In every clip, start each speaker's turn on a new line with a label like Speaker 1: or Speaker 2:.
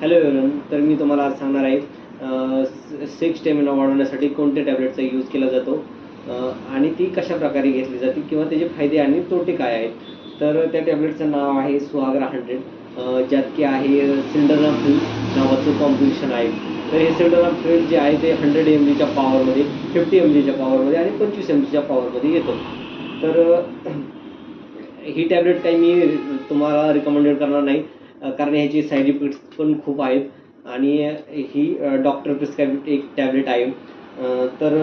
Speaker 1: Hello everyone, तर मी तुम्हाला आज सांगणार आहे सेक्स स्टॅमिना वाढवण्यासाठी कोणत्या टॅब्लेटचा यूज केला जातो आणि ती कशा प्रकारे घेतली जाते किंवा त्याचे फायदे आणि तोटे काय आहेत. तर त्या टॅब्लेटचं नाव आहे सुहागरा 100, ज्यात की आहे सिल्डनाफिल नावाचं कॉम्पोजिशन आहे. तर हे सिल्डनाफिल जे आहे ते 100 mgच्या पॉवरमध्ये, 50 mgच्या पॉवरमध्ये आणि 25 mgच्या पॉवरमध्ये येतं. तर ही टॅब्लेट काही मी तुम्हाला रिकमेंडेड करणार नाही, कारण ह्याचे साईड इफेक्ट्स पण खूप आहेत आणि ही डॉक्टर प्रिस्क्राईब एक टॅब्लेट आहे. तर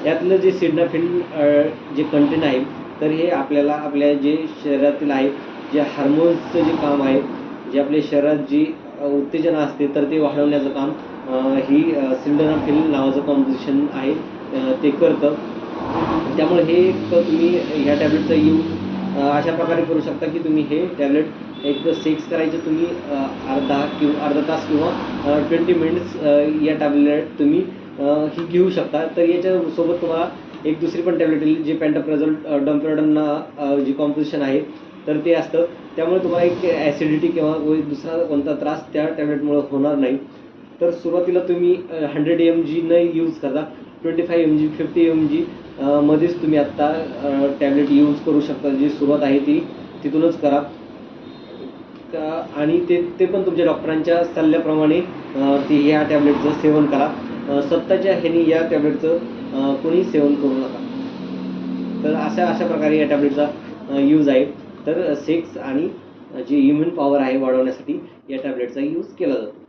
Speaker 1: यातलं जे सिल्डनाफिल जे कंटेंट आहे, तर हे आपल्याला आपल्या जे शरीरातील आहे, जे हार्मोन्सचं जे काम आहे, जे आपल्या शरीरात जी उत्तेजना असते, तर ते वाढवण्याचं काम ही सिल्डनाफिल नावाचं कॉम्पोजिशन आहे ते करतं. त्यामुळे हे तुम्ही ह्या टॅब्लेटचा यूज अशा प्रकारे करू शकता की तुम्ही हे टॅब्लेट एक सेक्स करायचं तुम्ही अर्धा तास किंवा 20 मिनिट्स या टॅब्लेट तुम्ही ही घेऊ शकता. तर याच्यासोबत तुम्हाला एक दुसरी पण टॅब्लेट येईल, जे पॅन्टोप्राझोल डम्पिराडोन जी कॉम्पोजिशन आहे, तर ते असतं. त्यामुळे तुम्हाला एक ॲसिडिटी किंवा दुसरा कोणता त्रास त्या टॅब्लेटमुळे होणार नाही. तर सुरुवातीला तुम्ही 100 mg न यूज करता 25 mg 50 mg मध्येच तुम्ही आत्ता टॅब्लेट यूज करू शकता. जी सुरुवात आहे ती तिथूनच करा आणि ते पण तुमच्या डॉक्टरांच्या सल्ल्याप्रमाणे ह्या टॅब्लेटचं सेवन करा. स्वतःच्या ह्याने या टॅब्लेटचं कोणी सेवन करू नका. तर अशा प्रकारे या टॅब्लेटचा यूज आहे. तर सेक्स आणि जी इम्युन पॉवर आहे वाढवण्यासाठी या टॅब्लेटचा यूज केला जातो.